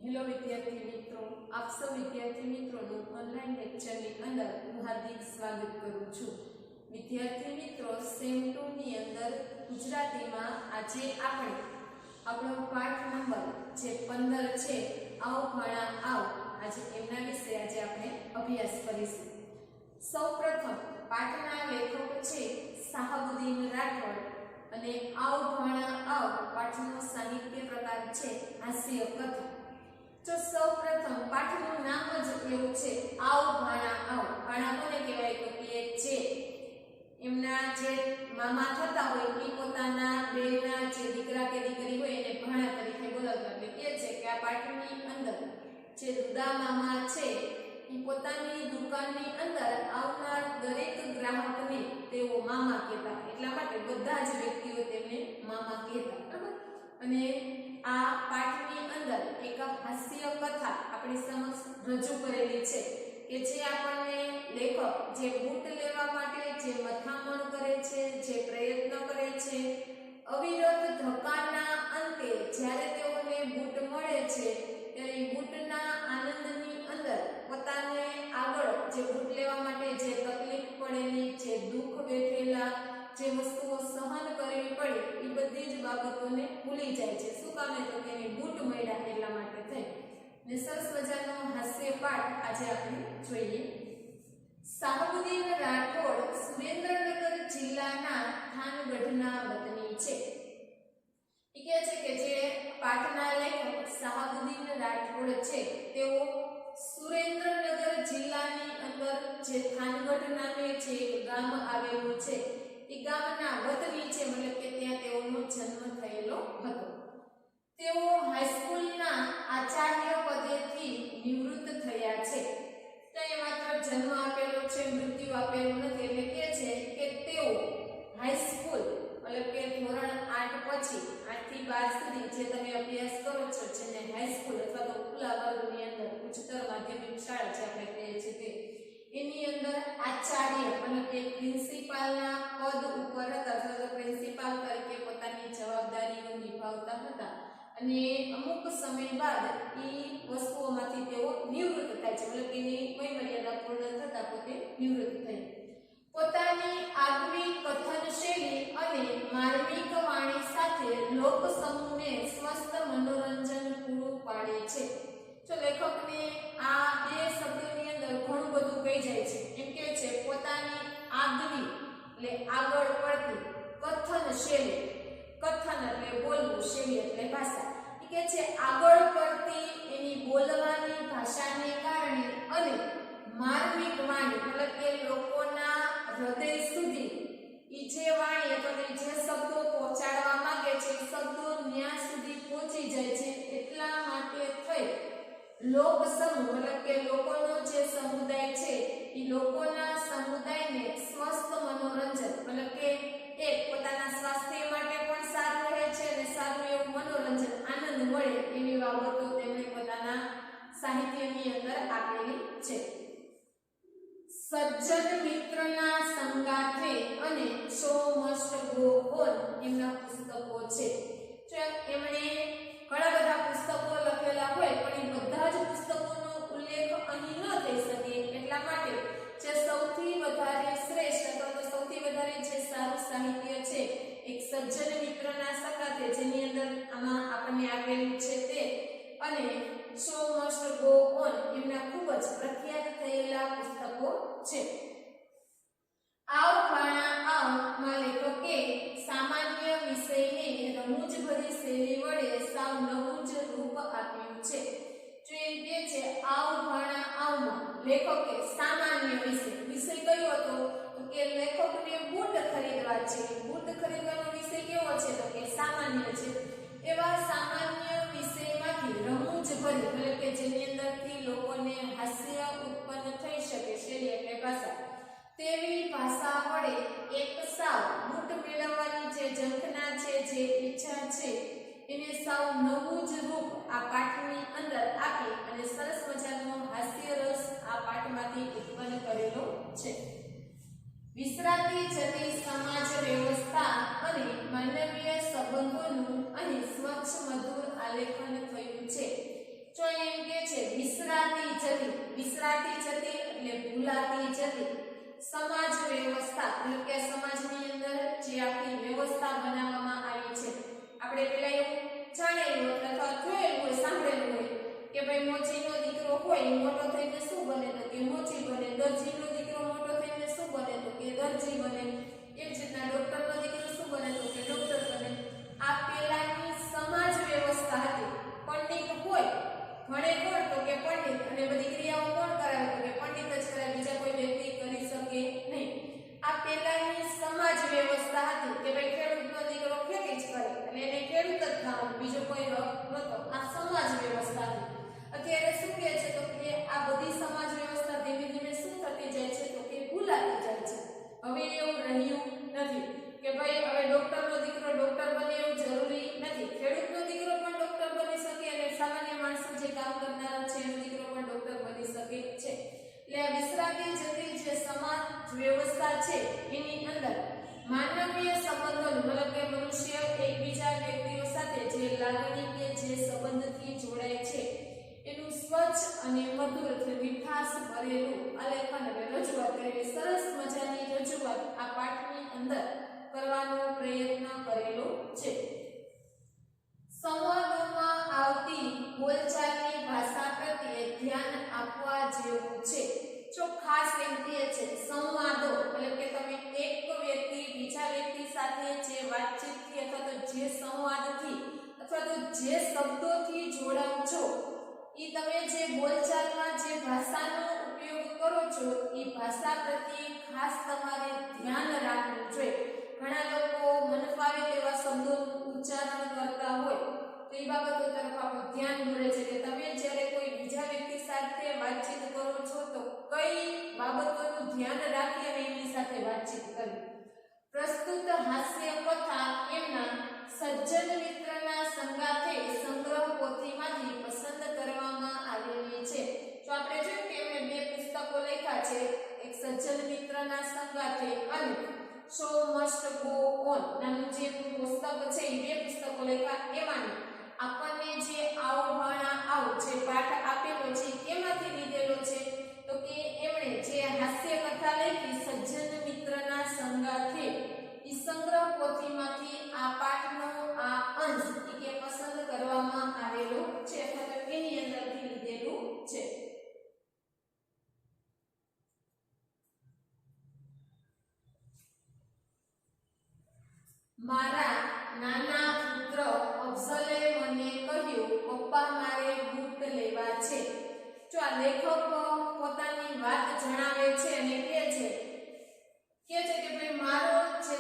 Hello વિદ્યાર્થી મિત્રો, આપ સૌ વિદ્યાર્થી મિત્રોનું ઓનલાઈન લેક્ચરની અંદર હું હાર્દિક સ્વાગત કરું છું. વિદ્યાર્થી મિત્રો, સેમ 2 ની અંદર ગુજરાતીમાં આજે આપણે આપણો પાઠ નંબર જે 15 છે, આવ ભાણા આવ, આજે એમના વિશે આજે આપણે અભ્યાસ કરીશું. સૌપ્રથમ પાઠના લેખક છે શાહબુદ્દીન રાઠોડ અને આવ ભાણા આવ પાઠનો સાહિત્ય પ્રકાર છે હાસ્ય કથા. તો સૌપ્રથમ પાઠનું નામ જ એવું છે, આવ ભાણા આવ. ભાણા કોને કહેવાય? તો કે છે એમના જે મામા થતા હોય એ પોતાના બેના જે દીકરા કે દીકરી હોય એને ભાણા તરીકે બોલાવતા. એટલે કે છે કે આ પાઠની અંદર જે દુદા મામા છે એ પોતાની દુકાનની અંદર આવનાર દરેક ગ્રાહકને તેઓ મામા કહેતા. એટલા માટે બધા જ વ્યક્તિઓ તેમને મામા કહેતા. બરાબર? અને આ પાઠની અંદર એક હાસ્ય કથા આપણી સમક્ષ રજૂ કરેલી છે કે જે આપણને લેખક જે બૂટ લેવા માટે જે મથામણ કરે છે, જે પ્રયત્ન કરે છે, અવિરત ધક્કાના અંતે જ્યારે તેઓને બૂટ મળે છે ત્યારે બૂટના આનંદની અંદર પોતાને આગળ જે બૂટ લેવા માટે જે તકલીફ પડેલી, જે દુઃખ વેઠેલા, જે વસ્તુઓ સહન કરવી પડે એ બધી જ બાબતોને ભૂલી જાય છે. શું કામે? તો તેને બૂટ મળ્યા એટલા માટે થઈ. ને સરસ મજાનો હાસ્ય પાઠ આજે આપણે જોઈએ. શાહબુદ્દીન રાઠોડ સુરેન્દ્રનગર જિલ્લાના થાનગઢના વતની છે. એ કહે છે કે જે પાઠના લેખક શાહબુદ્દીન રાઠોડ છે તેઓ સુરેન્દ્રનગર જિલ્લાની અંદર જે થાનગઢ નામે જે ગામ આવેલું છે એ ગામના વતની છે, મતલબ કે ત્યાં તેઓનો જન્મ થયેલો હતો. તેઓ હાઈસ્કૂલના આચાર્ય પદેથી નિવૃત્ત થયા છે. ત્યાં માત્ર જન્મ આપેલો છે, મૃત્યુ આપેલું નથી. એટલે કે છે કે તેઓ હાઈસ્કૂલ મતલબ કે ધોરણ 8 પછી 8 થી 12 સુધી જે તમે અભ્યાસ કરો છો, જેને હાઈસ્કૂલ અથવા તો ખુલ્લા વર્ગની અંદર ઉચ્ચતર માધ્યમિક શાળા જે આપણે કહીએ છીએ તે, એની અંદર આચાર્ય મતલબ કે પ્રિન્સિપાલના પદ ઉપર હતા અથવા તો પ્રિન્સિપાલ તરીકે પોતાની જવાબદારીઓ નિભાવતા હતા. અને અમુક સમય બાદ એ વસ્તુઓમાંથી તેઓ નિવૃત્ત થાય છે, મતલબ કે એની વયમર્યાદા પૂર્ણ થતા પોતે નિવૃત્ત થઈ. પોતાની આગવી કથન શૈલી અને માર્મિક વાણી સાથે લોક સમૂહને સ્વસ્થ મનોરંજન પૂરું પાડે છે. જો લેખકને આ બે શબ્દોની અંદર ઘણું બધું કહી જાય છે. એમ કે છે પોતાની આગવી એટલે આગળ પડતી, કથન શૈલી, કથન એટલે બોલવું, શૈલી એટલે ભાષા. એ કે છે આગળ પડતી એની બોલવાની ભાષાને કારણે અને માર્મિક વાણી મતલબ કે લોકોના હૃદય સુધી એ જે વાણી અથવા જે શબ્દો પહોંચાડવા માંગે છે એ શબ્દો ન્યા સુધી પહોંચી જાય છે. એટલા માટે થઈ લોક સમૂહ મતલબ કે લોકોનો જે સમુદાય છે એ લોકોના સમુદાયને સ્વસ્થ મનોરંજન મતલબ કે એક પોતાના સ્વાસ્થ્ય માટે પણ સારું રહે છે અને સારું એવું મનોરંજન, આનંદ મળે એવી બાબતો તેમણે પોતાના સાહિત્યની અંદર આપેલી છે. સજ્જન મિત્રના સંગાથે અને શો મસ્ટ ગો ઓન એમના પુસ્તકો છે. એમણે ઘણા બધા પુસ્તકો લખેલા હોય પણ એ બધા જ પુસ્તકોનો ઉલ્લેખ અહીં ન થઈ શકે. એટલા માટે જે સૌથી વધારે શ્રેષ્ઠ અથવા તો સૌથી વધારે જે સારું સાહિત્ય છે એક સજ્જન મિત્રના સંગાથે, જેની અંદર આમાં આપણને આપેલું છે તે, અને શો મસ્ટ ગો ઓન એમના ખૂબ જ પ્રખ્યાત થયેલા પુસ્તકો છે. આવ ભાણા આવ માં લેખકે સામાન્ય વિષયને રમૂજભરી શૈલી વડે સાવ નવું જ રૂપ આપ્યું છે. જો એમ કે છે આવ ભાણા આવમાં લેખકે સામાન્ય વિષય કયો હતો? તો કે લેખકને બૂટ ખરીદવા છે. બૂટ ખરીદવાનો વિષય કેવો છે? તો કે સામાન્ય છે. એવા સામાન્ય વિષયમાંથી રમૂજભરી એટલે કે જેની અંદરથી લોકોને હાસ્ય ઉત્પન્ન થઈ શકે, શૈલી એટલે ભાષા, તેવી ભાષા વડે એક સાવ બૂટ મેળવવાની જે ઝંખના છે, જે ઈચ્છા છે, એને સાવ નવું જ રૂપ આ પાઠની અંદર આપી અને સરસ મજાનો હાસ્ય રસ આ પાઠમાંથી ઉત્પન્ન કરેલો છે. વિસરાતી જતી સમાજ વ્યવસ્થા અને માનવીય સંબંધોનું અહીં સ્વચ્છ મધુર આલેખન થયું છે. જો એમ કે છે વિસરાતી જતી એટલે ભૂલાતી જતી સમાજ વ્યવસ્થા એટલે કે સમાજની અંદર જે આખી વ્યવસ્થા બનાવવામાં આવી છે આપણે પેલા એવું જાણેલું અથવા જોયેલું હોય સાંભળેલું હોય કે ભાઈ મોચીનો દીકરો હોય મોટો થઈને શું બને તો કે મોચી બને દરજીનો દીકરો મોટો થઈને શું બને તો કે દરજી બને એ જ રીતના ડોક્ટરનો દીકરો શું બને તો કે ડોક્ટર બને આ પેલાની સમાજ વ્યવસ્થા હતી પંડિત હોય ભણે કોણ તો કે પંડિત અને બધી ક્રિયાઓ કોણ કરાવે તો કે પંડિત જ કરાવે બીજા કોઈ વ્યક્તિ કરી શકે નહીં આ પેલાની સમાજ વ્યવસ્થા હતી કે ભાઈ ખેડૂતનો દીકરો ખેતી જ કરે અને એને ખેડૂત જ થવાનું બીજો કોઈ રક નહોતો આ સમાજ વ્યવસ્થા હતી અત્યારે શું કહે છે તો કે આ બધી સમાજ વ્યવસ્થા ધીમે ધીમે શું થતી જાય છે તો કે ભૂલાતી જાય છે હવે એવું રહ્યું નથી કે ભાઈ હવે ડોક્ટરનો દીકરો ડોક્ટર બને એવું જરૂરી નથી ખેડૂતનો દીકરો પણ ડોક્ટર બની શકે અને સામાન્ય માણસો જે કામ કરનારા છે એનો દીકરો પણ ડોક્ટર બની શકે છે એટલે આ વિસરાતી જતી જે સમાજ વ્યવસ્થા છે એની અંદર માનવીય સંબંધોનું મતલબ કે મનુષ્ય એકબીજા વ્યક્તિઓ સાથે જે લાગણી કે જે સંબંધથી જોડાય છે એનું સ્વચ્છ અને મધુર એટલે મીઠાશ ભરેલું આલેખન અને રજૂઆત કરેલી સરસ મજાની રજૂઆત આ પાઠની અંદર કરવાનો પ્રયત્ન કરેલો છે સંવાદોમાં આવતી બોલચાલની ભાષા પ્રત્યે ધ્યાન આપવા જેવું છે જો ખાસ એમ કહે છે સંવાદો એટલે કે તમે એક વ્યક્તિ બીજા વ્યક્તિ સાથે જે વાતચીતથી અથવા તો જે સંવાદથી અથવા તો જે શબ્દોથી જોડાવ છો ઈ તમે જે બોલચાલમાં જે ભાષાનો ઉપયોગ કરો છો ઈ ભાષા પ્રત્યે ખાસ તમારે ધ્યાન રાખવું જોઈએ ઘણા લોકો મનફાવે તેવા શબ્દોનું ઉચ્ચારણ કરતા હોય તો એ બાબતો તરફ આપણું ધ્યાન દોરે છે કે તમે જ્યારે કોઈ બીજા વ્યક્તિ સાથે વાતચીત કરો છો તો કઈ બાબતોનું ધ્યાન રાખી અને એની સાથે વાતચીત કરવી પ્રસ્તુત હાસ્ય કથા એમના સજ્જન મિત્રના સંગાથે સંગ્રહ પોથીમાંથી પસંદ કરવામાં આવેલી છે જો આપણે જોયું કે એમણે બે પુસ્તકો લખ્યા છે એક સજ્જન મિત્રના સંગાથે અને સો મસ્ટ ગો ઓન નામનું જે પુસ્તક છે એ બે પુસ્તકો લખ્યા એમાંની આપણને જે આવો ભાણા આવો જે પાઠ આપેલો છે કેમાંથી લીધેલો છે તો કે એમણે જે હાસ્ય કથા લખી સજ્જન મિત્રના સંગાથે ઈ સંગ્રહ પોથીમાંથી આ પાઠનો આ અંશ કે પસંદ કરવામાં આવેલો છે અથવા તો એની અંદરથી લીધેલું છે મારા નાના પુત્ર અફઝલે મને કહ્યું પપ્પા મારે બૂટ લેવા છે જો આ લેખક પોતાની વાત જણાવે છે અને કહે છે કે ભાઈ મારો જે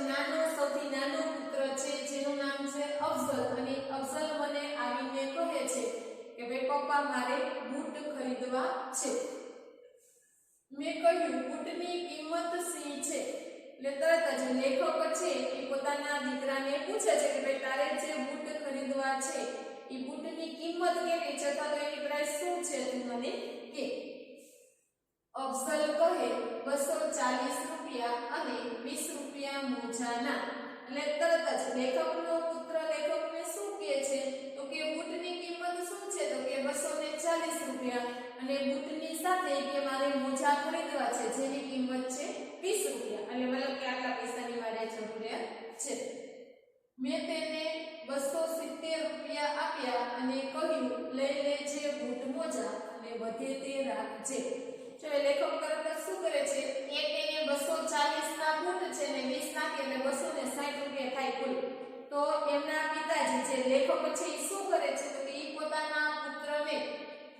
સૌથી નાનો પુત્ર છે જેનું નામ છે અફઝલ અને અફઝલ મને આવીને કહે છે કે ભાઈ પપ્પા મારે બૂટ ખરીદવા છે મેં કહ્યું બૂટની કિંમત શી છે એટલે તરત જ લેખક છે એ પોતાના દીકરાને પૂછે છે કે ભાઈ તારે જે બૂટ ખરીદવા છે એ બૂટની કિંમત કેટલી છે અથવા તો એની પ્રાઇસ શું છે તું મને કે અફઝલ કહે 240 રૂપિયા અને 20 રૂપિયા મોજાના એટલે તરત જ લેખકનો પુત્ર લેખકને શું કહે છે તો કે બૂટની કિંમત શું છે તો કે 240 રૂપિયા અને બૂટની સાથે કે મારે મોજા ખરીદવા છે જેની કિંમત છે 20 રૂપિયા અને મતલબ કે આટલા પૈસાની મારે જરૂરિયાત છે મેં તેને 270 રૂપિયા આપ્યા અને કહ્યું લઈ લેજે બૂટ મોજા અને વધે તે રાખજે જો લેખક તરત શું કરે છે એક એને 240 ના બૂટ છે ને 20 નાખે એટલે 260 રૂપિયા થાય કુલ તો એમના પિતાજી જે લેખક છે એ શું કરે છે તો કે એ પોતાના પુત્રને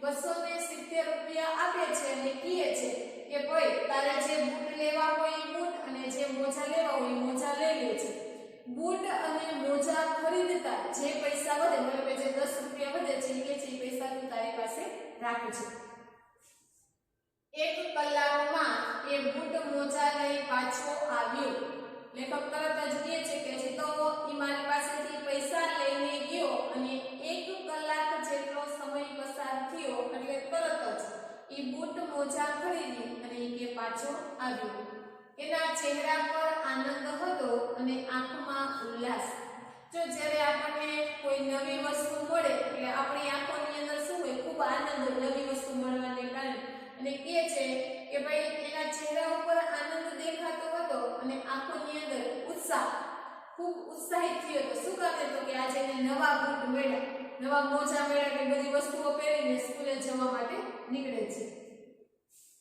270 રૂપિયા આપે છે અને કહે છે કે ભાઈ તારે જે બૂટ લેવા હોય એ બૂટ અને જે મોજા લેવા હોય એ મોજા લઈ લેજે બૂટ અને મોજા ખરીદતા જે પૈસા વધે મતલબ જે 10 રૂપિયા વધે છે એ છે એ પૈસા તું તારી પાસે રાખજે 1 કલાકમાં એ બૂટ મોજા લઈ પાછો આવ્યો લેખક તરત જ કહે છે કે હજી તો ઈ મારી પાસેથી પૈસા લઈને ગયો અને 1 કલાક જેટલો સમય પસાર થયો એટલે તરત જ ઈ બૂટ મોજા ખરીદી અને ઈ કે પાછો આવ્યો એના ચહેરા પર આનંદ હતો અને આંખમાં ઉલ્લાસ જો જ્યારે આપણને કોઈ નવી વસ્તુ મળે એટલે આપણી આંખોની અંદર શું હોય ખૂબ આનંદ હોય નવી વસ્તુ મળવાને કારણે, અને કહે છે કે ભાઈ એના ચહેરા ઉપર આનંદ દેખાતો હતો અને આંખોની અંદર ઉત્સાહ, ખૂબ ઉત્સાહિત થયો હતો. શું કામે? તો કે આજે એને નવા બૂટ મળ્યા, નવા મોજા મળ્યા, કે બધી વસ્તુઓ પહેરીને સ્કૂલે જવા માટે નીકળે છે.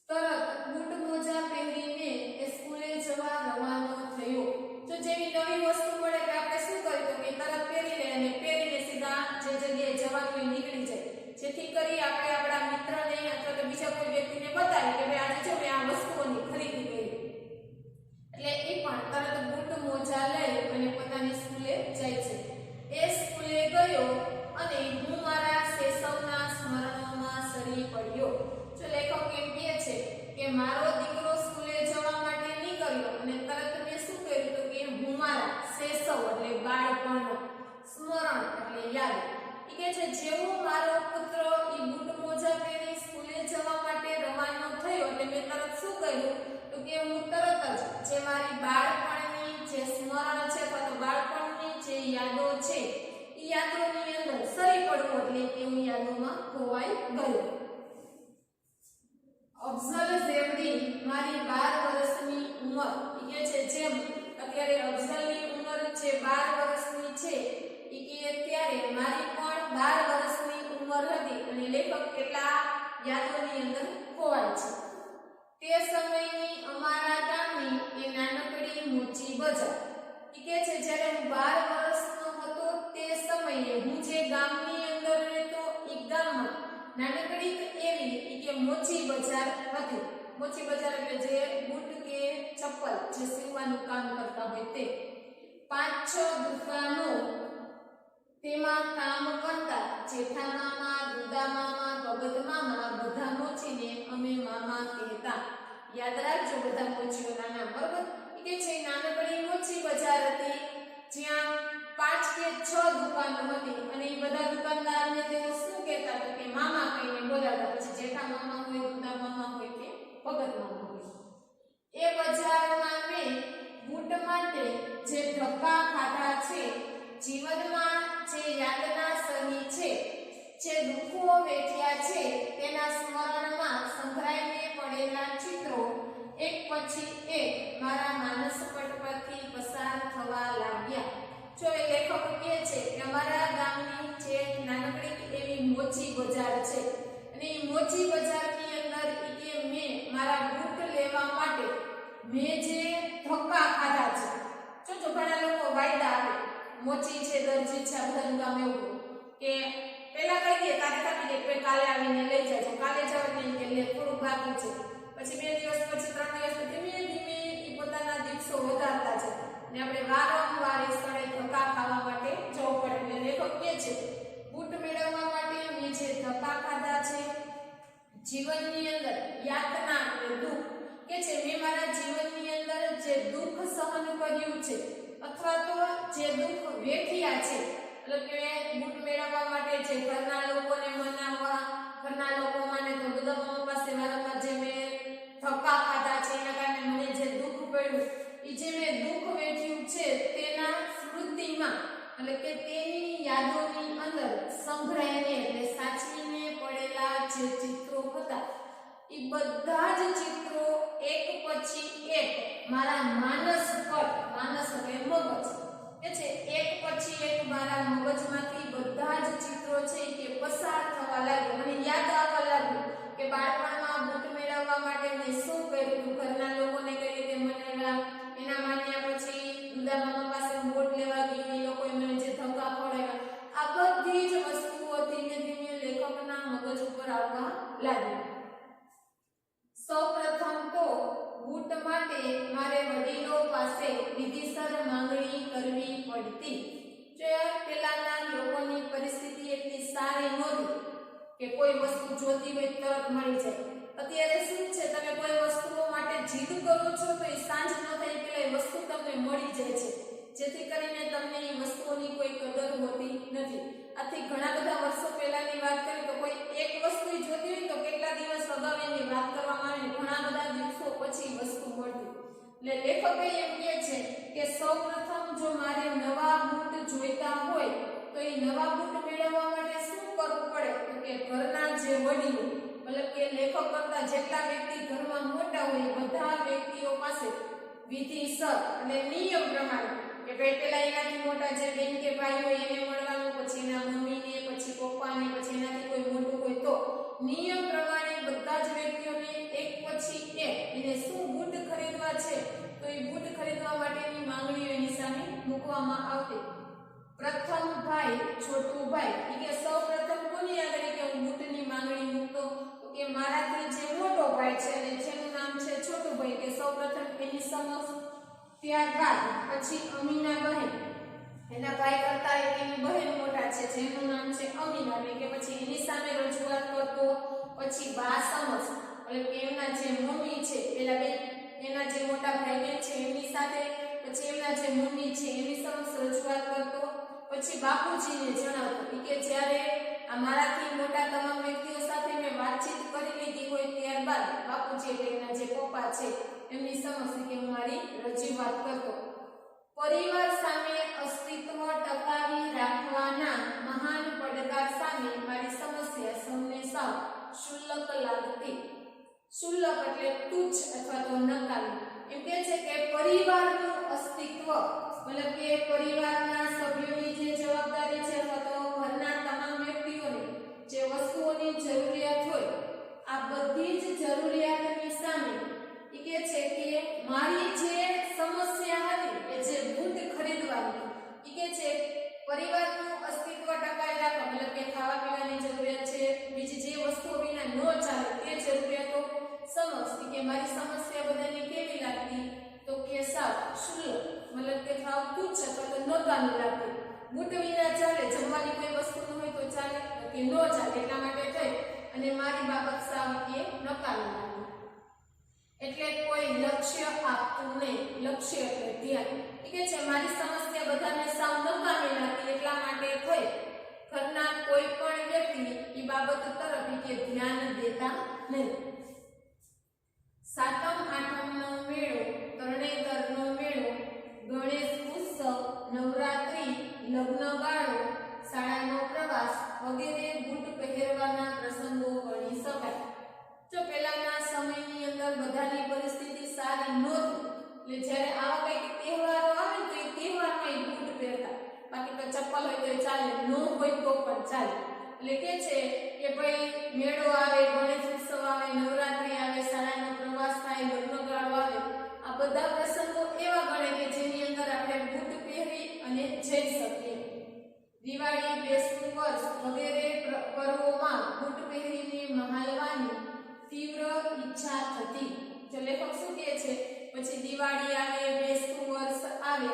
તરત બૂટ મોજા પહેરીને એ સ્કૂલે જવા રવાનો થયો. જો જેવી નવી વસ્તુ મળે કે આપણે શું કરીએ તો કે તરત પહેરી લે અને પહેરીને સીધા જે જગ્યાએ જવાનું હોય નીકળી જાય, જેથી કરી આપણે આપણા મિત્રને અથવા તો બીજા કોઈ વ્યક્તિને બતાવીએ કે ભાઈ આજે જો મેં આ વસ્તુઓની ખરીદી કરી. એટલે એ પણ તરત બૂટ મોજા લઈ અને પોતાની સ્કૂલે જાય છે. એ સ્કૂલે ગયો અને હું મારા શૈશવના સ્મરણોમાં સરી પડ્યો. જો લેખક એમ કહે છે કે મારો દીકરો સ્કૂલે જવા માટે નીકળ્યો અને તરત મેં શું કર્યું તો કે હું મારા શૈશવ એટલે બાળપણનો, સ્મરણ એટલે યાદ, એ કહે છે જેવો મારો પુત્ર એ બૂટ મોજા પહેરી સ્કૂલે જવા માટે રવાનો થયો એટલે મેં તરત શું કર્યું તો કે હું તરત જ જે મારી બાળપણની જે સ્મરણ છે અથવા તો બાળપણની જે યાદો છે એ યાદોની અંદર સરી પડવું એટલે કે હું યાદોમાં ખોવાઈ ગયો. અફઝલ જેવડી મારી 12 વર્ષની ઉંમર, એ કહે છે જેમ અત્યારે અફઝલની ઉંમર જે 12 વર્ષની છે એ કે ત્યારે મારી પણ 12 વર્ષની ઉંમર હતી અને લેખક કેટલા યાદોની અંદર ખોવાય છે. તે સમયની અમારા ગામની એ નાનકડી મોચી બજાર, એ કહે છે જ્યારે હું 12 વર્ષનો હતો તે સમયે હું જે ગામની અંદર રહેતો એ ગામમાં નાનકડી એવી કે મોચી બજાર હતી. મોચી બજાર એટલે જે બૂટ કે ચપ્પલ જે સીવવાનું કામ કરતા હોય તે. 5-6 દુકાનો તેમાં કામ કરતા જેઠા મામા, દુદા મામા, ભગત મામા બધા મોચીને અમે મામા કહેતા. યાદ રાખજો બધા મોચીઓના નામ, બરાબર? કે છે નાનકડી મોચી બજાર હતી જ્યાં 5 કે 6 દુકાનો હતી અને એ બધા દુકાનદારને તેઓ શું કહેતા તો કે મામા કહીને બોલાવતા. પછી જેઠા મામા હોય, દુદા મામા હોય કે ભગત મામા હોય. એ બજારમાં મેં બૂટ માટે જે ધક્કા ખાધા છે, જીવનમાં જે યાદના સહી છે, જે દુઃખો વેઠ્યા છે તેના સ્મરણમાં સંભળાઈને પડેલા ચિત્રો એક પછી એક મારા માનસપટ પરથી પસાર થવા લાગ્યા. જો એ લેખક કહે છે કે અમારા ગામની જે નાનકડી એવી મોચી બજાર છે અને એ મોચી બજારની અંદર કે મેં મારા બૂટ લેવા માટે મેં જે ધક્કા ખાધા છે. જો ઘણા લોકો વાયદા આપે, મોચી છે, દરજી છે, બધાનું કામ એવું કે પેલા કહી દે તારીખ આપી દે કાલે આવીને લઈ જાજો, કાલે જવાનું કે લે થોડું બાકી છે. પછી 2 દિવસ પછી 3 દિવસ ધીમે ધીમે એ પોતાના દિવસો વધારતા છે અને આપણે વારંવાર એ સ્થળે ધક્કા ખાવા માટે જવું પડે. એટલે લેખક કહે છે બૂટ મેળવવા માટે મેં જે ધક્કા ખાધા છે, જીવનની અંદર યાતના એટલે દુઃખ, કે છે મેં મારા જીવનની અંદર જે દુઃખ સહન કર્યું છે અથવા તો જે દુઃખ વેઠ્યા છે, એટલે કે બૂટ મેળવવા માટે જે ઘરના લોકોને મનાવવા, ઘરના લોકો માને તો દુદા મામા પાસે વારંવાર જે મેં ધક્કા ખાધા છે એના કારણે મને જે દુઃખ પડ્યું, એ જે મેં દુઃખ વેઠ્યું છે તેના સ્મૃતિમાં એટલે કે તેની યાદોની અંદર સંભળાઈને એટલે સાચવીને પડેલા જે ચિત્રો હતા એ બધા જ ચિત્રો એક પછી એક મારા માનસ પર, માનસ એટલે મગજ, કે છે એક પછી એક મારા મગજમાંથી બધા જ ચિત્રો છે કે પસાર થવા લાગ્યા. મને યાદ આવવા લાગ્યું કે બાળપણમાં બૂટ મેળવવા માટે મેં શું કર્યું, ઘરના લોકોને કઈ રીતે મનાવ્યા, એના માન્યા પછી દુદા મામા પાસે બૂટ લેવા ગઈ, એ લોકોએ મને જે ધક્કા ખવડાવ્યા, આ બધી જ વસ્તુઓ ધીમે ધીમે લેખકના મગજ ઉપર આવવા લાગી. સૌપ્રથમ તો બૂટ માટે મારે વડીલો પાસે વિધિસર માંગણી કરવી પડતી. જો પહેલાના લોકોની પરિસ્થિતિ એટલી સારી નહોતી કે કોઈ વસ્તુ જોતી હોય તરત મળી જાય. અત્યારે શું છે, તમે કોઈ વસ્તુઓ માટે જીદ કરો છો તો એ સાંજ ન થાય પેલા એ વસ્તુ તમને મળી જાય છે, જેથી કરીને તમને એ વસ્તુઓની કોઈ કદર હોતી નથી. આથી ઘણા બધા વર્ષો પહેલાની વાત કરીએ તો કોઈ એક વસ્તુ જોતી હોય તો કેટલા દિવસ અગાઉ એની વાત કરવામાં આવે, ઘણા બધા દિવસો પછી વસ્તુ મળતી. એટલે લેખક એમ કહે છે કે સૌપ્રથમ જો મારે નવા બૂટ જોઈતા હોય તો એ નવા બૂટ મેળવવા માટે શું કરવું પડે તો કે ઘરના જે વડીલો મતલબ કે લેખક કરતા જેટલા વ્યક્તિ ઘરમાં મોટા હોય બધા વ્યક્તિઓ પાસે વિધિસર અને નિયમ પ્રમાણે કે ભાઈ પેલા એનાથી મોટા જે બેન કે ભાઈ હોય એને મળવાનું, પછી એના મમ્મીને, પછી પપ્પાને, પછી એનાથી કોઈ મોટું હોય તો નિયમ પ્રમાણે બધા જ વ્યક્તિઓને એક પછી એક એને શું બૂટ ખરીદવા છે તો એ બૂટ ખરીદવા માટેની માંગણીઓ એની સામે મૂકવામાં આવતી. પ્રથમ ભાઈ છોટું ભાઈ કે સૌ પ્રથમ કોની આગળ કે હું બૂટની માંગણી મૂકતો તો કે મારાથી જે મોટો ભાઈ છે અને જેનું નામ છે છોટું ભાઈ કે સૌ પ્રથમ એની સમક્ષ, ત્યારબાદ પછી અમીના બહેન એના ભાઈ કરતા એની બહેન મોટા છે જેનું નામ છે અમીના કે પછી એની સામે રજૂઆત કરતો. પછી બા સમક્ષ એટલે કે એમના જે મમ્મી છે પેલા બે એના જે મોટા ભાઈ બેન છે એમની સાથે, પછી એમના જે મમ્મી છે એની સમક્ષ રજૂઆત કરતો. પછી બાપુજીને જણાવતો કે જ્યારે આ મારાથી મોટા તમામ વ્યક્તિઓ સાથે મેં વાતચીત કરી લીધી હોય ત્યારબાદ બાપુજી એટલે એના જે પપ્પા છે એમની સમક્ષ કે હું મારી રજૂઆત કરતો. પરિવાર સામે અસ્તિત્વ ટકાવી રાખવાના મહાન પડકાર સામે મારી સમસ્યા સૌને સાવ શુલ્લક લાગતી. શુલ્લક એટલે તુચ્છ અથવા તો નકામી. એમ કહે છે કે પરિવારનું અસ્તિત્વ મતલબ કે પરિવારના સભ્યોની જે જવાબદારી છે અથવા તો ઘરના તમામ વ્યક્તિઓને જે વસ્તુઓની જરૂરિયાત હોય આ બધી જ જરૂરિયાતની સામે એ કહે છે કે મારી જે સમસ્યા હતી કે જે બૂટ ખરીદવાની એ કહે છે પરિવારનું અસ્તિત્વ ટકાવી રાખવા મતલબ કે ખાવા પીવાની જરૂરિયાત છે, બીજી જે વસ્તુઓ વિના ન ચાલે તે જરૂરિયાતો સમક્ષ કે મારી સમસ્યા બધાને કેવી લાગતી તો કે સાવ શુલ્લક મતલબ કે સાવ તુચ્છ અથવા તો નકામી લાગતી. બૂટ વિના ચાલે, જમવાની કોઈ વસ્તુ ન હોય તો ચાલે કે ન ચાલે એટલા માટે થઈ અને મારી બાબત સાવ કે નકામી લાગી. એટલે કોઈ લક્ષ્ય આપતું નહીં. લક્ષ્ય એટલે ધ્યાન. કે છે મારી સમસ્યા બધાને સાવ નકામી લાગી એટલા માટે થઈ ઘરના કોઈ પણ વ્યક્તિ એ બાબત તરફ કે ધ્યાન દેતા નહીં. સાતમ આઠમનો મેળો, તરણેતરનો મેળો, ગણેશ ઉત્સવ, નવરાત્રી, લગ્નગાળો, શાળાનો પ્રવાસ વગેરે બૂટ પહેરવાના પ્રસંગો ગણી શકાય. જો પહેલાના સમયની અંદર બધાની પરિસ્થિતિ સારી નહોતી એટલે જ્યારે આવા કંઈક તહેવારો આવે તો એ તહેવારમાં એ બૂટ પહેરતા, બાકી તો ચપ્પલ હોય તો ચાલે, ન હોય તો પણ ચાલે. એટલે કે છે કે ભાઈ મેળો આવે, ગણેશ ઉત્સવ આવે, નવરાત્રી આવે, શાળાનો પ્રવાસ થાય, લગ્નગાળો આવે, આ બધા પ્રસંગો એવા ગણે કે જેની અંદર આપણે બૂટ પહેરી અને જઈ શકીએ. દિવાળી, બેસતું વર્ષ વગેરે પર્વોમાં બૂટ પહેરીને મહાલવાની તીવ્ર ઈચ્છા થતી. જો લેખક શું કહે છે પછી દિવાળી આવે, બેસતું વર્ષ આવે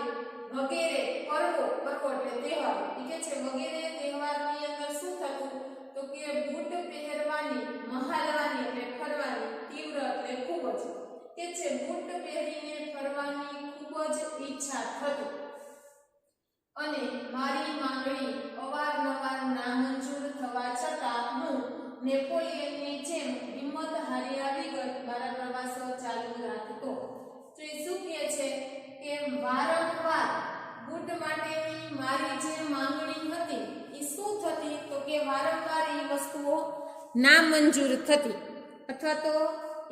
વગેરે પર્વો એટલે તહેવારો કે છે વગેરે તહેવારની અંદર શું થતું તો કે બૂટ પહેરવાની, મહાલવાની એટલે ફરવાની, તીવ્ર એટલે ખૂબ જ કે છે બૂટ પહેરીને ફરવાની ખૂબ જ ઈચ્છા થતી. અને મારી માંગણી અવારનવાર નામંજૂર થવા છતાં હું નેપોલિયનની જેમ હિંમત હાર્યા વગર મારા પ્રવાસો ચાલુ રાખતો. તો એ શું કહે છે કે વારંવાર બૂટ માટેની મારી જે માંગણી હતી એ શું થતી તો કે વારંવાર એ વસ્તુઓ નામંજૂર થતી અથવા તો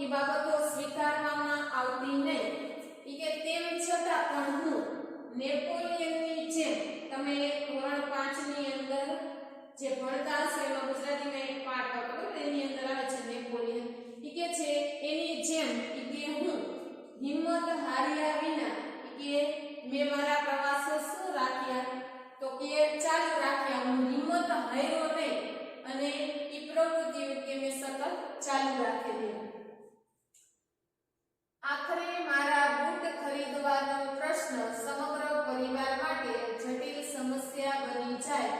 એ બાબતો સ્વીકારવામાં આવતી નહીં. કે તેમ છતાં પણ હું નેપોલિયનની જેમ, તમે ધોરણ 5 ની અંદર જે ભણતા હશો એમાં ગુજરાતીમાં એક પાઠ હતો એની અંદર આવે છે નેપોલિયન. કે છે એની જેમ કે હું હિંમત હાર્યા વિના કે મેં મારા પ્રવાસો શું રાખ્યા તો કે ચાલુ રાખ્યા. હું હિંમત હાર્યો નહીં અને એ પ્રવૃત્તિ કે મેં સતત ચાલુ રાખેલી. આખરે મારા બૂટ ખરીદવાનો પ્રશ્ન સમગ્ર પરિવાર માટે જટિલ સમસ્યા બની જાય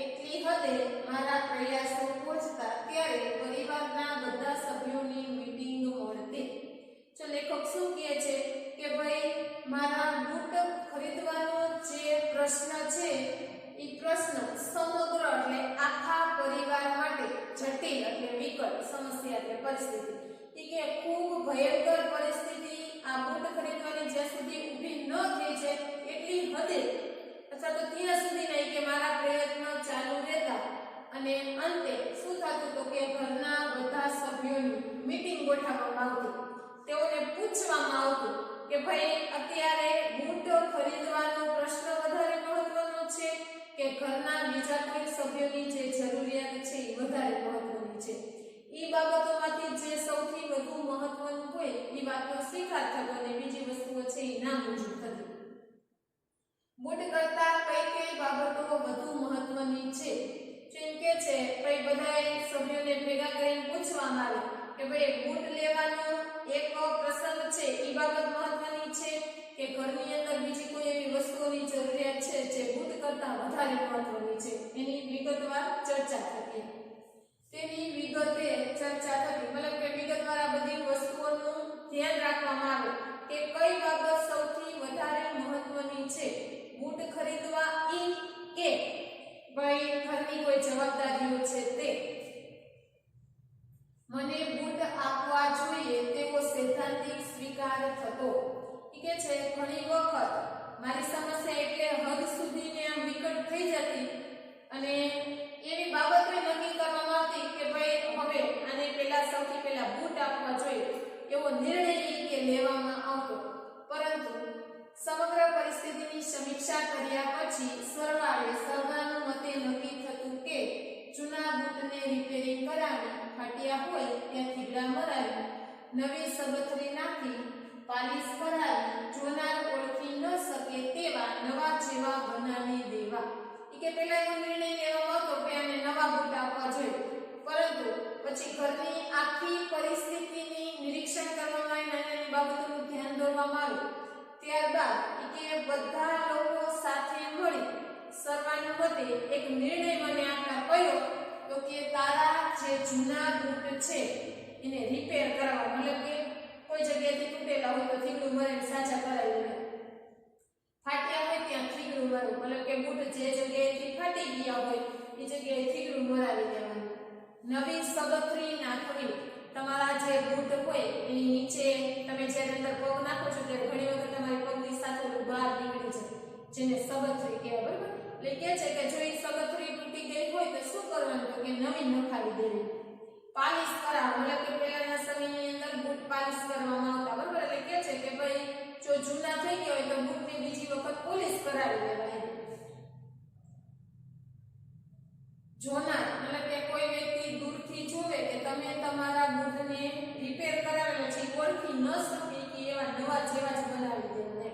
એટલી હદે મારા પ્રયાસો પહોંચતા ત્યારે પરિવારના બધા સભ્યોની મીટિંગ મળતી. જો લેખક શું કહે છે કે ભાઈ મારા બૂટ ખરીદવાનો જે પ્રશ્ન છે એ પ્રશ્ન સમગ્ર એટલે આખા પરિવાર માટે જટિલ એટલે વિકટ, સમસ્યા એટલે પરિસ્થિતિ કે ખૂબ ભયંકર પરિસ્થિતિ આ બૂટ ખરીદવાની જ્યાં સુધી ઊભી ન થઈ છે એટલી હદે અથવા તો ત્યાં સુધી નહીં કે મારા પ્રયત્નો ચાલુ રહેતા અને અંતે શું થતું તો કે ઘરના બધા સભ્યોની મીટિંગ ગોઠવવામાં આવતી. તેઓને પૂછવામાં આવતું કે ભાઈ અત્યારે બૂટ ખરીદવાનો પ્રશ્ન વધારે મહત્વનો છે કે ઘરના બીજા કોઈ સભ્યોની જે જરૂરિયાત છે એ વધારે મહત્વની છે. એ બાબતોમાંથી જે સૌથી વધુ મહત્વનું હોય એ વાતનો સ્વીકાર થતો અને બીજી વસ્તુઓ છે એ નામંજૂર થતી. બૂટ કરતા કઈ બાબતો વધુ મહત્વની છે? જેમ કે છે ભાઈ બધાએ સભ્યોને ભેગા કરીને પૂછવામાં આવે કે ભાઈ બૂટ લેવાનો એક પ્રસંગ છે એ બાબત મહત્વની છે કે ઘરની અંદર બીજી કોઈ એવી વસ્તુઓની જરૂરિયાત છે જે બૂટ કરતા વધારે મહત્વની છે. એની વિગતવાર ચર્ચા થતી. તેની વિગતે ચર્ચા થતી મતલબ કે વિગતવાર આ બધી વસ્તુઓનું ધ્યાન રાખવામાં આવે કે કઈ બાબત સૌથી વધારે મહત્વની છે. બૂટ ખરીદવા ઈ કે ભાઈ ઘરની કોઈ જવાબદારીઓ છે તે. મને બૂટ આપવા જોઈએ તેવો સૈદ્ધાંતિક સ્વીકાર થતો. કે છે ઘણી વખત મારી સમસ્યા એટલે હદ સુધીને આમ વિકટ થઈ જતી અને એવી બાબતો નક્કી કરવામાં આવતી કે ભાઈ હવે આને પહેલા સૌથી પહેલા બૂટ આપવા જોઈએ એવો નિર્ણય કે લેવામાં આવતો. પરંતુ સમગ્ર પરિસ્થિતિની સમીક્ષા કર્યા પછી સર્વાનુમતે નક્કી થતું કે જૂના બૂટને રિપેરિંગ કરાવી ફાટ્યા હોય ત્યાં થીગડા મરાવી નવી સબથરી નાખી પાલિશ કરાવી જોનાર ઓળખી ન શકે તેવા નવા જેવા બનાવી દેવા. કે પહેલા એવો નિર્ણય લેવામાં આવતો કે આને નવા બૂટ આપવા જોઈએ. પરંતુ પછી ઘરની આખી પરિસ્થિતિની નિરીક્ષણ કરવામાં આવે અને બાબતોનું ધ્યાન દોરવામાં આવે. ત્યારબાદ કે બધા લોકો સાથે મળી સર્વાનુમતે એક નિર્ણય મને આપતા કયો તો કે તારા જે જૂના બૂટ છે એને રિપેર કરવા મતલબ કે કોઈ જગ્યાએથી તૂટેલા હોય તો થીગડું મરાવી સાચા કરાવી લેવા. ફાટ્યા હોય ત્યાં થીગડું મરાવું મતલબ કે બૂટ જે જગ્યાએથી ફાટી ગયા હોય એ જગ્યાએ થીગડું મરાવી દેવાનું. નવી સબથરી નાખવી. તમારા જે બૂટ હોય એની નીચે તમે જ્યારે અંદર પગ નાખો છો ત્યારે ઘણી વખત તમારી પગની સાથે બહાર નીકળી જાય જેને સબથરી કહેવાય. બરાબર એટલે કે છે કે જો એ સબથરી તૂટી ગઈ હોય તો શું કરવાનું તો કે નવી નખાવી દેવી. પાલિશ કરાવ મતલબ કે પહેલાના સમયની અંદર બૂટ પાલિશ કરવામાં આવતા. બરાબર એટલે કે છે કે ભાઈ જો જૂના થઈ ગયા હોય તો બૂટને બીજી વખત પોલિશ કરાવી દેવાય. જોનાર મતલબ કે કોઈ વ્યક્તિ દૂરથી જોવે કે તમે તમારા બૂટને રિપેર કરાવેલો છે ઓળખી ન શકે કે એવા નવા જેવા જ બનાવી દેવાય.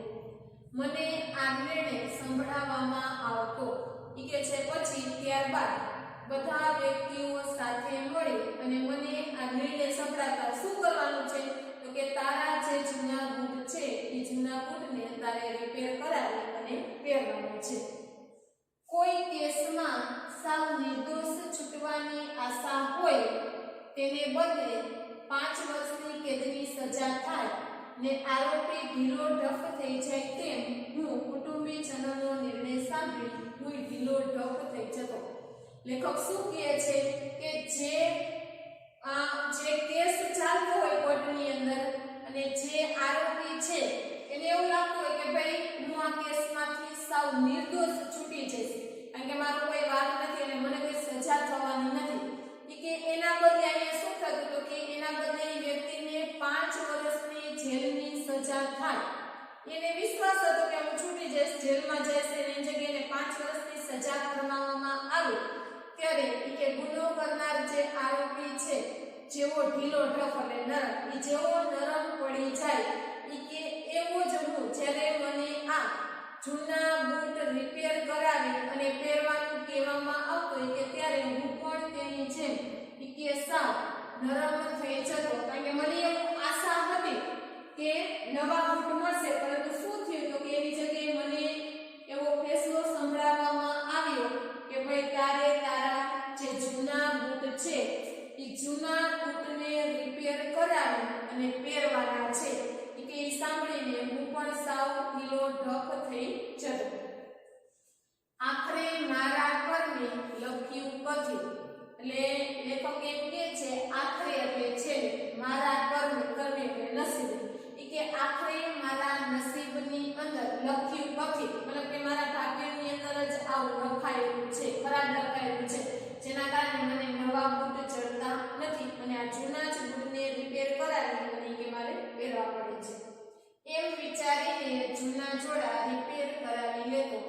મને આ નિર્ણય સંભળાવવામાં આવતો. કે છે પછી ત્યારબાદ બધા વ્યક્તિઓ સાથે મળી અને મને આ નિર્ણય સંભળાવતા શું કરવાનું છે તો કે તારા જે જૂના બૂટ છે એ જૂના બૂટને તારે રિપેર કરાવી અને પહેરવાના છે. કોઈ કેસમાં સાવ નિર્દોષ છૂટવાની આશા હોય તેને બદલે 5 વર્ષની કેદની સજા થાય ને આરોપી ઢીલો ઢફ થઈ જાય તેમ હું કુટુંબીજનોનો નિર્ણય સાંભળી હું ઢીલો ઢફ થઈ જતો. લેખક શું કહે છે કે જે કેસ ચાલતો હોય કોર્ટની અંદર અને જે આરોપી છે એને એવું લાગતું હોય કે ભાઈ હું આ કેસમાંથી સાવ નિર્દોષ છૂટી જઈશ કારણ કે મારો કોઈ વાક નથી અને મને કોઈ સજા થવાની નથી. કે એના બદલે અહીંયા શું થતું તો કે એના બદલે એ વ્યક્તિને 5 વર્ષની જેલની સજા થાય. એને વિશ્વાસ હતો કે હું છૂટી જઈશ જેલમાં જઈશ અને એની જગ્યાએ 5 વર્ષની સજા ફરમાવવામાં આવે ત્યારે કે ગુનો કરનાર જે આરોપી છે જેવો ઢીલો ઢફ એટલે નરમ એ જેવો નરમ પડી જાય કે એવો જ હું જ્યારે મને આ જૂના બૂટ રિપેર કરાવી અને પહેરવાનું કહેવામાં આવતું કે ત્યારે હું પણ તેની જેમ કે સાવ નરમ થઈ જતો કારણ કે મને એવું આશા હતી કે નવા બૂટ મળશે પરંતુ શું થયું તો કે એની જગ્યાએ મને એવો ફેસલો સંભળાવવામાં આવ્યો કે ભાઈ તારે તારા જે જૂના બૂટ છે એ જૂના બૂટને રિપેર કરાવી અને પહેરવાના છે કે એ સાંભળીને હું પણ સાવ ઢીલો ઢફ થઈ જતો. આખરે મારા કર્મે લખ્યું કથિત એટલે લેખક એમ કહે છે આખરે એટલે છે મારા કર્મે એટલે નસીબ કે આખરે મારા નસીબની અંદર લખ્યું કથિત મતલબ કે મારા ભાગ્યની અંદર જ આવું લખાયેલું છે ખરાબ લખાયેલું છે જેના કારણે મને નવા બૂટ ચડતા નથી અને આ જૂના જ બૂટને રિપેર કરાવી અને કે મારે પહેરવા પડે છે એમ વિચારીને જૂના જોડા રિપેર કરાવી લેતો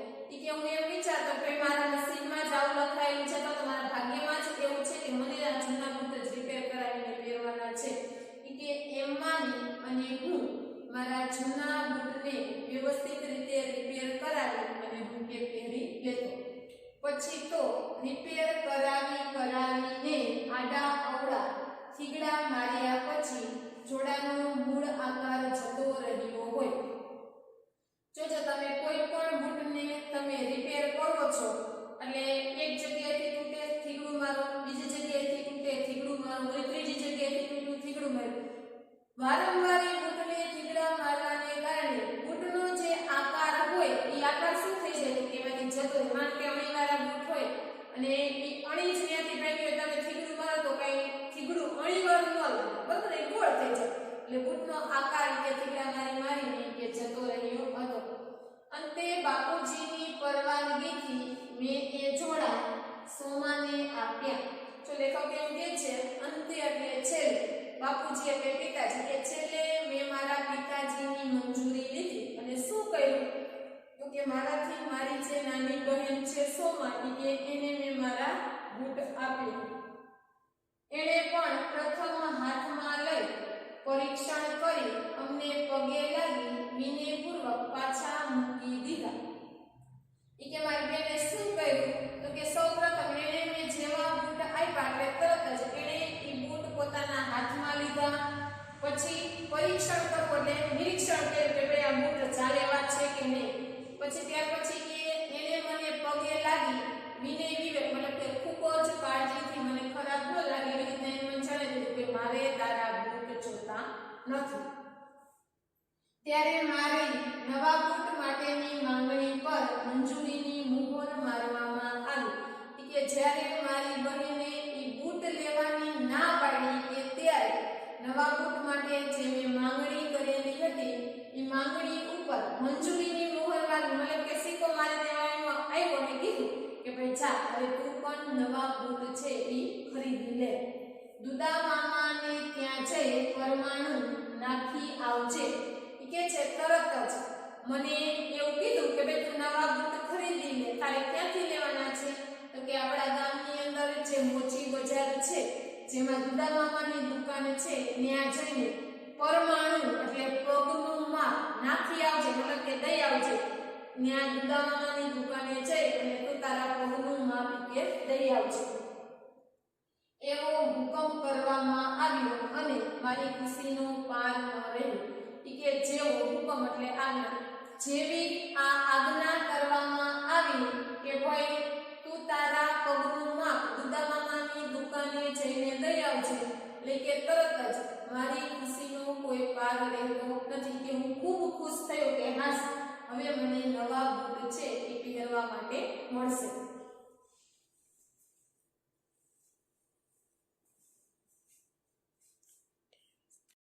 કે હું એમ વિચારતો કે મારા નસીબમાં જ આવું લખાયેલું છે તો મારા ભાગ્યમાં જ એવું છે કે મને આ જૂના બૂટ જ રિપેર કરાવીને પહેરવાના છે કે એમ માની અને હું મારા જૂના બૂટને વ્યવસ્થિત રીતે રિપેર કરાવી અને હું કે પહેરી લેતો પછી તો રિપેર કરાવીને આડા અવળા થીગડા માર્યા પછી જોડાનો મૂળ આકાર જતો રહ્યો હોય જો તમે કોઈ પણ બૂટને તમે રિપેર કરો છો એટલે એક જગ્યાએથી તૂટે થીગડું મારો બીજી જગ્યાએથી તૂટે થીગડું મારો વળી ત્રીજી જગ્યાએથી તૂટું થીગડું મારો વારંવાર એ બૂટને થીગડા મારવાને કારણે બૂટનો જે આકાર હોય એ આકાર શું થઈ જાય કે એમાંથી જતો માન કે અણીવાળા બૂટ હોય અને એ અણી જ ત્યાંથી ભાઈ તમે થીગડું મારો તો કઈ થીગડું અણીવાળું ન લાગે બરાબર એ ગોળ થઈ જાય એટલે બૂટનો આકાર કે થીગડા મારીને કે જતો રહ્યો હતો અંતે બાપુજીની પરવાનગીથી મેં એ જોડા સોમાને આપ્યા જો લેખક એમ કહે છે અંતે એટલે છેલ્લે બાપુજી એટલે પિતાજી કે છેલ્લે મેં મારા પિતાજીની મંજૂરી લીધી અને શું કર્યું તો કે મારાથી મારી જે નાની બહેન છે સોમા કે એને મેં મારા બૂટ આપ્યા એણે પણ પ્રથમ હાથમાં લઈ પરીક્ષણ કરી અમને પગે લાગી વિનયપૂર્વક પાછા મૂકી દીધા કે મારી બેને શું કર્યું તો કે સૌપ્રથમ એણે મેં જેવા બૂટ આપ્યા એટલે તરત જ એણે એ બૂટ પોતાના હાથમાં લીધા પછી પરીક્ષણ કરવું એટલે નિરીક્ષણ કર્યું કે ભાઈ આ બૂટ ચાલે એવા છે કે નહીં પછી ત્યાર પછી કે એણે મને પગે લાગી વિનય વિવેક મતલબ કે ખૂબ જ કાળજીથી મને ખરાબ ન લાગે એવી રીતના એને મને જણાવી દીધું કે મારે તારા બૂટ જોતા નથી ત્યારે મારી નવા બૂટ માટેની માંગણી પર મંજૂરીની મુહર મારવામાં આવી કે જ્યારે મારી બહેને એ બૂટ લેવાની ના પાડી કે ત્યારે નવા બૂટ માટે જે મેં માંગણી કરેલી હતી એ માંગણી ઉપર મંજૂરીની મુહર મારી મતલબ કે સિક્કો મારી દેવાનો આવ્યો ને કીધું કે ભાઈ જા હવે તું પણ નવા બૂટ છે એ ખરીદી લે દુદા મામાને ત્યાં જઈ પરમાણુ નાખી આવજે કે છે તરત જ મને એવું કીધું કે ભાઈ તું નવા બૂટ ખરીદી લે તારે ક્યાંથી લેવાના છે તો કે આપણા ગામની અંદર જે મોચી બજાર છે જેમાં દુદા મામાની દુકાન છે ત્યાં જઈને પરમાણુ એટલે પગનું માપ નાખી આવજે મતલબ કે દઈ આવજે ત્યાં દુદા મામાની દુકાને જઈ અને તું તારા પગનું માપ કે દઈ આવજે એવો હુકમ કરવામાં આવ્યો અને મારી ખુશીનો પાર ન રહ્યો કે જેવો હુકમ એટલે આજ્ઞા જેવી આ આજ્ઞા કરવામાં આવી કે ભાઈ તું તારા પગનું માપ દુદા મામાની દુકાને જઈને દઈ આવજે એટલે કે તરત જ મારી ખુશીનો કોઈ પાર રહેતો નથી કે હું ખૂબ ખુશ થયો કે હા હવે મને નવા બૂટ છે એ પહેરવા માટે મળશે